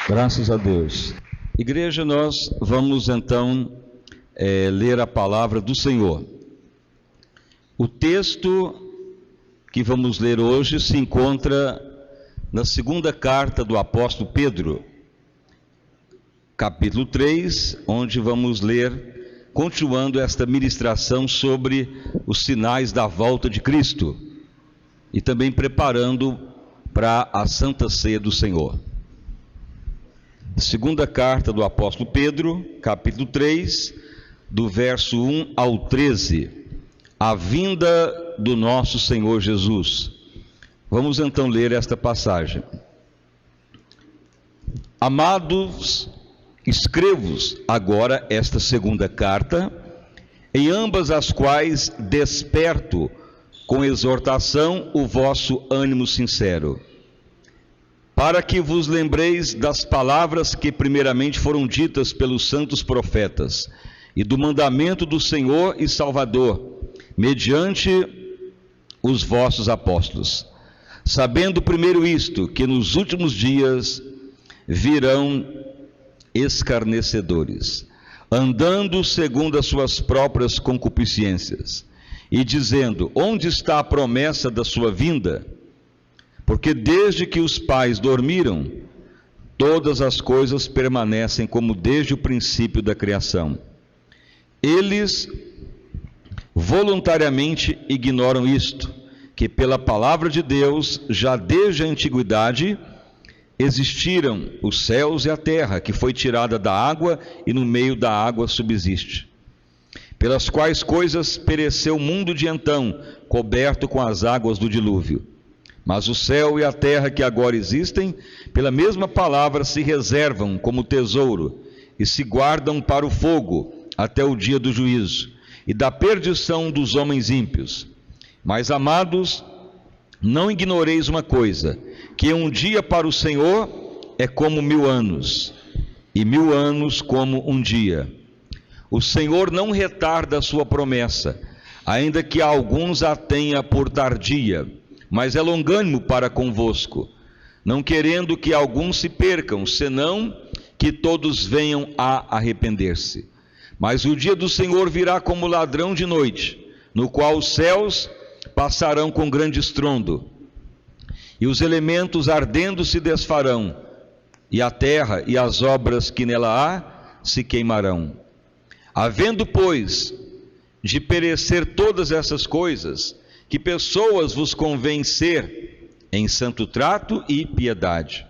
Graças a Deus. Igreja, nós vamos então ler a palavra do Senhor. O texto que vamos ler hoje se encontra na segunda carta do apóstolo Pedro, capítulo 3, onde vamos ler, continuando esta ministração sobre os sinais da volta de Cristo e também preparando para a Santa Ceia do Senhor. Segunda carta do apóstolo Pedro, capítulo 3, do verso 1 ao 13, a vinda do nosso Senhor Jesus. Vamos então ler esta passagem. Amados, escrevo-vos agora esta segunda carta, em ambas as quais desperto com exortação o vosso ânimo sincero, para que vos lembreis das palavras que primeiramente foram ditas pelos santos profetas, e do mandamento do Senhor e Salvador, mediante os vossos apóstolos, sabendo primeiro isto, que nos últimos dias virão escarnecedores, andando segundo as suas próprias concupiscências, e dizendo: onde está a promessa da sua vinda? Porque desde que os pais dormiram, todas as coisas permanecem como desde o princípio da criação. Eles voluntariamente ignoram isto, que pela palavra de Deus, já desde a antiguidade, existiram os céus e a terra, que foi tirada da água e no meio da água subsiste, pelas quais coisas pereceu o mundo de então, coberto com as águas do dilúvio. Mas o céu e a terra que agora existem, pela mesma palavra se reservam como tesouro, e se guardam para o fogo, até o dia do juízo, e da perdição dos homens ímpios. Mas, amados, não ignoreis uma coisa, que um dia para o Senhor é como 1000 anos, e 1000 anos como um dia. O Senhor não retarda a sua promessa, ainda que alguns a tenha por tardia, mas é longânimo para convosco, não querendo que alguns se percam, senão que todos venham a arrepender-se. Mas o dia do Senhor virá como ladrão de noite, no qual os céus passarão com grande estrondo, e os elementos ardendo se desfarão, e a terra e as obras que nela há se queimarão. Havendo, pois, de perecer todas essas coisas, que pessoas vos convém ser em santo trato e piedade,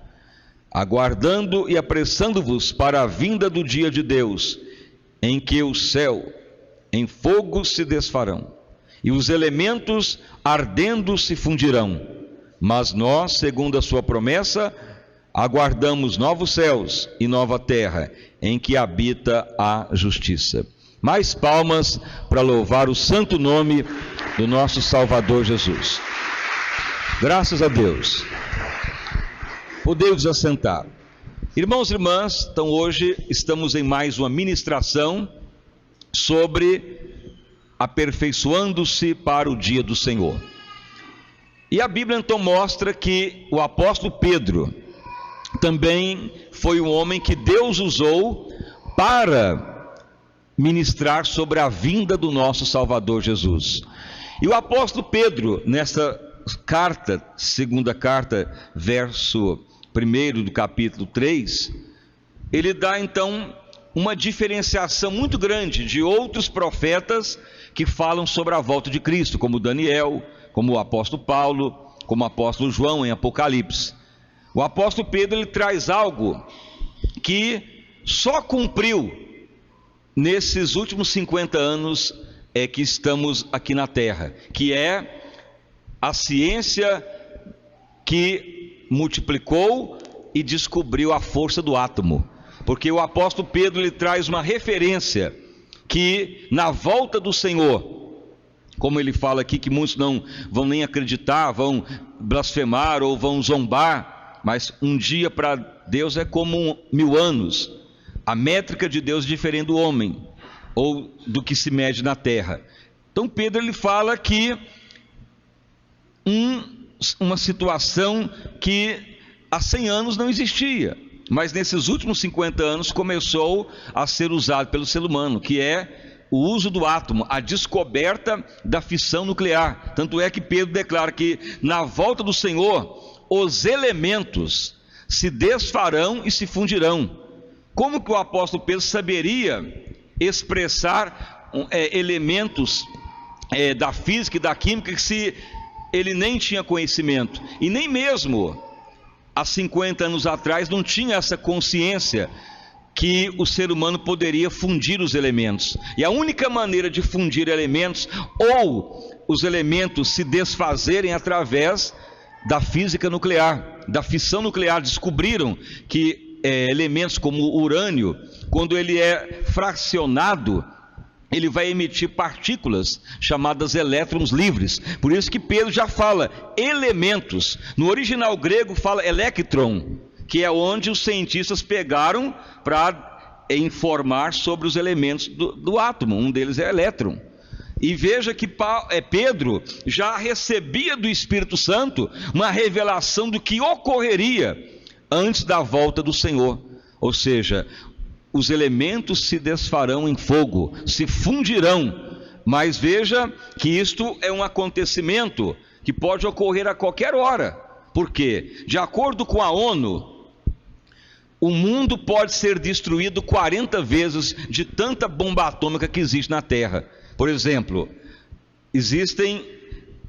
aguardando e apressando-vos para a vinda do dia de Deus, em que o céu em fogo se desfarão, e os elementos ardendo se fundirão. Mas nós, segundo a sua promessa, aguardamos novos céus e nova terra, em que habita a justiça. Mais palmas para louvar o santo nome do nosso Salvador Jesus. Graças a Deus. Podemos assentar. Irmãos e irmãs, então hoje estamos em mais uma ministração sobre aperfeiçoando-se para o dia do Senhor. E a Bíblia então mostra que o apóstolo Pedro também foi um homem que Deus usou para ministrar sobre a vinda do nosso Salvador Jesus. E o apóstolo Pedro, nessa carta, segunda carta, verso 1 do capítulo 3, ele dá então uma diferenciação muito grande de outros profetas que falam sobre a volta de Cristo, como Daniel, como o apóstolo Paulo, como o apóstolo João em Apocalipse. O apóstolo Pedro, ele traz algo que só cumpriu nesses últimos 50 anos que estamos aqui na terra, que é a ciência que multiplicou e descobriu a força do átomo. Porque o apóstolo Pedro, ele traz uma referência que na volta do Senhor, como ele fala aqui, que muitos não vão nem acreditar, vão blasfemar ou vão zombar, mas um dia para Deus é como 1000 anos. A métrica de Deus é diferente do homem, ou do que se mede na terra. Então Pedro, ele fala que uma situação que há 100 anos não existia. mas nesses últimos 50 anos começou a ser usado pelo ser humano, que é o uso do átomo, a descoberta da fissão nuclear. Tanto é que Pedro declara que na volta do Senhor, os elementos se desfarão e se fundirão. Como que o apóstolo Pedro saberia expressar elementos da física e da química se ele nem tinha conhecimento? E nem mesmo há 50 anos atrás não tinha essa consciência que o ser humano poderia fundir os elementos. E a única maneira de fundir elementos, ou os elementos se desfazerem, através da física nuclear, da fissão nuclear. Descobriram que elementos como o urânio, quando ele é fracionado, ele vai emitir partículas chamadas elétrons livres. Por isso que Pedro já fala elementos. No original grego fala electron, que é onde os cientistas pegaram para informar sobre os elementos do átomo. Um deles é elétron. E veja que Pedro já recebia do Espírito Santo uma revelação do que ocorreria antes da volta do Senhor. Ou seja, os elementos se desfarão em fogo, se fundirão. Mas veja que isto é um acontecimento que pode ocorrer a qualquer hora. Por quê? De acordo com a ONU, o mundo pode ser destruído 40 vezes de tanta bomba atômica que existe na Terra. Por exemplo, existem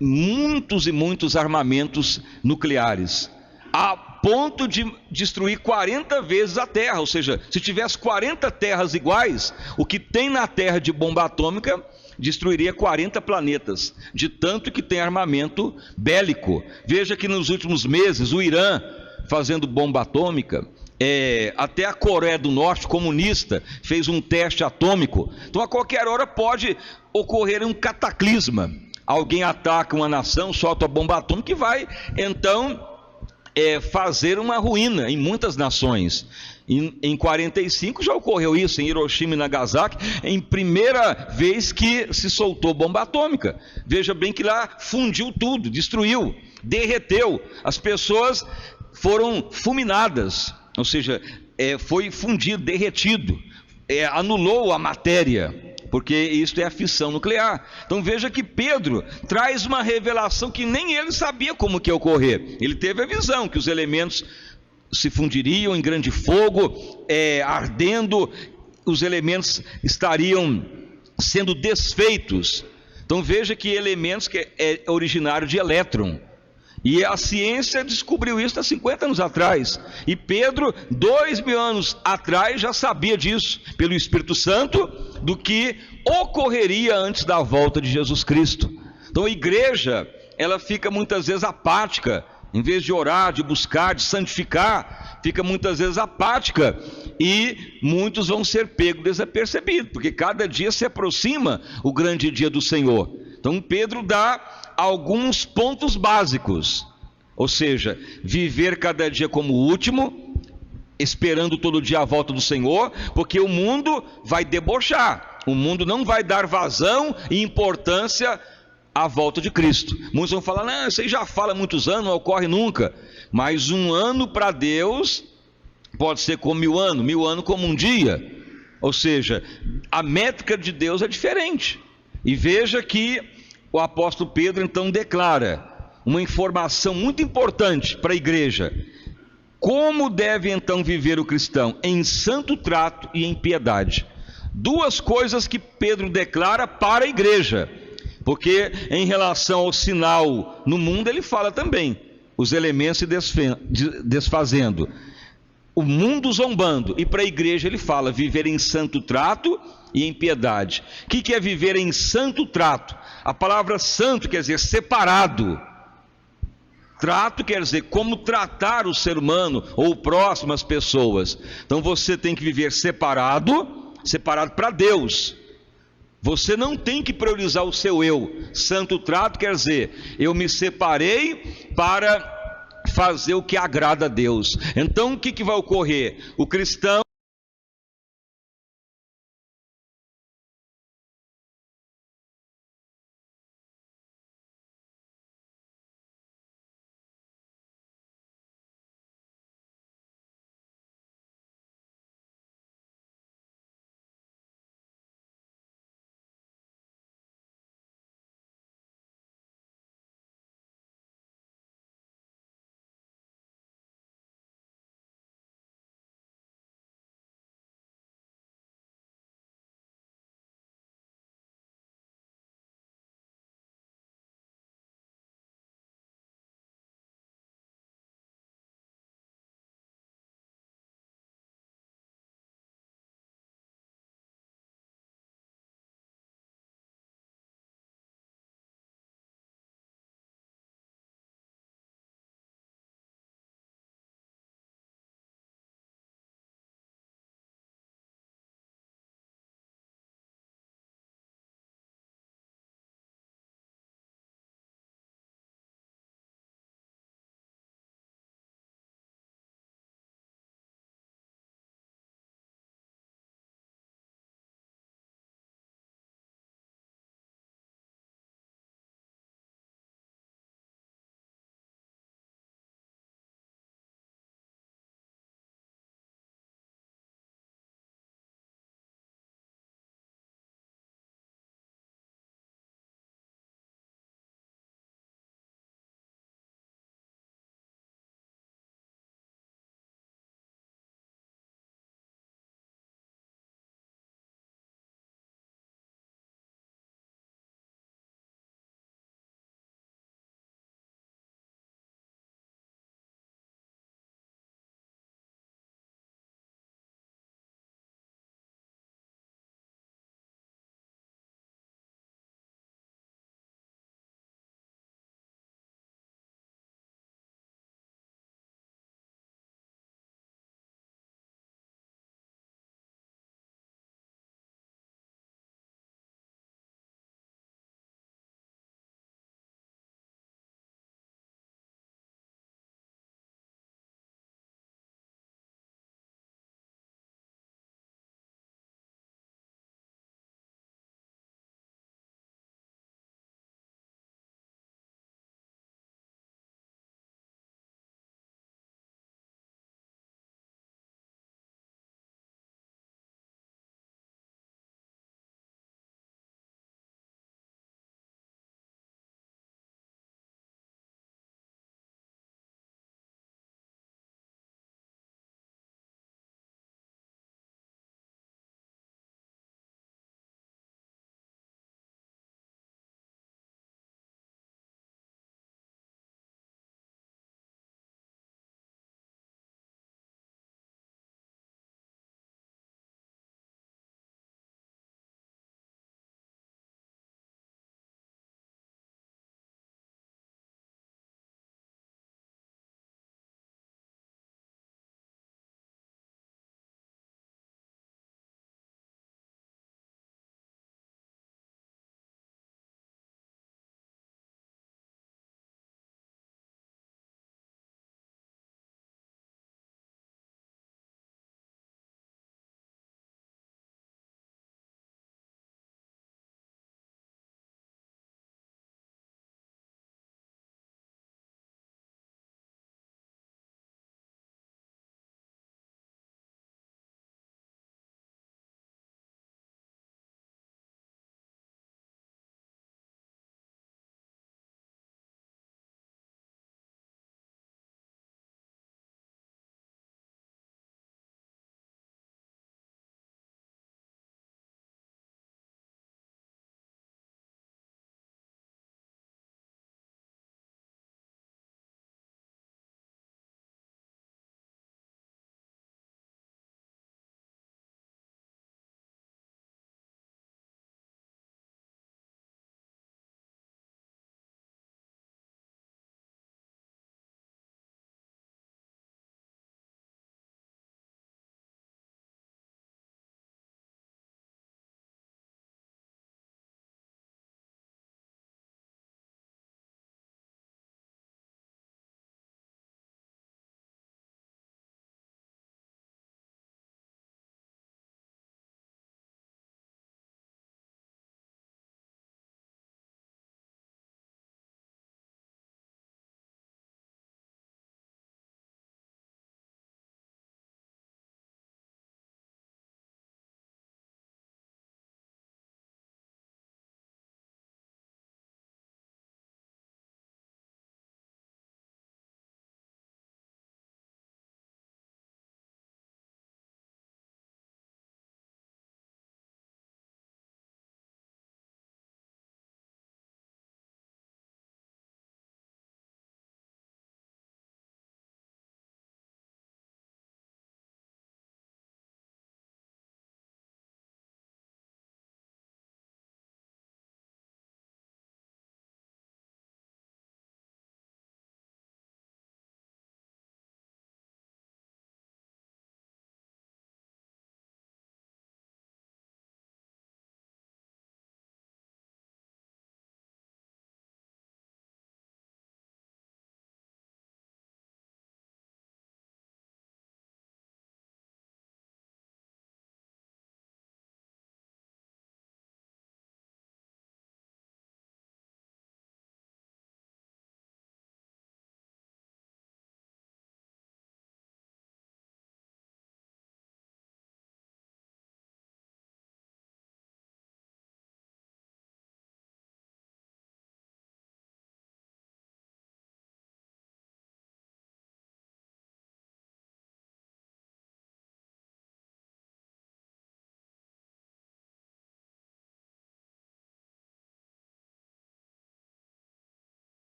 muitos e muitos armamentos nucleares, a ponto de destruir 40 vezes a Terra. Ou seja, se tivesse 40 terras iguais, o que tem na Terra de bomba atômica destruiria 40 planetas, de tanto que tem armamento bélico. Veja que nos últimos meses o Irã fazendo bomba atômica, até a Coreia do Norte comunista fez um teste atômico. Então a qualquer hora pode ocorrer um cataclisma. Alguém ataca uma nação, solta a bomba atômica e vai então fazer uma ruína em muitas nações. Em 45 já ocorreu isso, em Hiroshima e Nagasaki, em primeira vez que se soltou bomba atômica. Veja bem que lá fundiu tudo, destruiu, derreteu, as pessoas foram fulminadas, ou seja, foi fundido, derretido, anulou a matéria, porque isso é a fissão nuclear. Então veja que Pedro traz uma revelação que nem ele sabia como que ia ocorrer. Ele teve a visão que os elementos se fundiriam em grande fogo, ardendo, os elementos estariam sendo desfeitos. Então veja que elementos que é originário de elétron. E a ciência descobriu isso há 50 anos atrás. E Pedro, 2000 anos atrás, já sabia disso, pelo Espírito Santo, do que ocorreria antes da volta de Jesus Cristo. Então a igreja, ela fica muitas vezes apática. Em vez de orar, de buscar, de santificar, fica muitas vezes apática. E muitos vão ser pegos desapercebidos, porque cada dia se aproxima o grande dia do Senhor. Então Pedro dá alguns pontos básicos, ou seja, viver cada dia como o último, esperando todo dia a volta do Senhor, porque o mundo vai debochar, o mundo não vai dar vazão e importância à volta de Cristo. Muitos vão falar, não, isso aí já fala há muitos anos, não ocorre nunca. Mas um ano para Deus pode ser como 1000 anos, 1000 anos como um dia. Ou seja, a métrica de Deus é diferente. E veja que o apóstolo Pedro então declara uma informação muito importante para a igreja. Como deve então viver o cristão? Em santo trato e em piedade. Duas coisas que Pedro declara para a igreja, porque em relação ao sinal no mundo ele fala também, os elementos se desfazendo, o mundo zombando, e para a igreja ele fala, viver em santo trato e em piedade. O que é viver em santo trato? A palavra santo quer dizer separado. Trato quer dizer como tratar o ser humano ou o próximo, as pessoas. Então você tem que viver separado para Deus. Você não tem que priorizar o seu eu. Santo trato quer dizer, eu me separei para fazer o que agrada a Deus. Então o que vai ocorrer? O cristão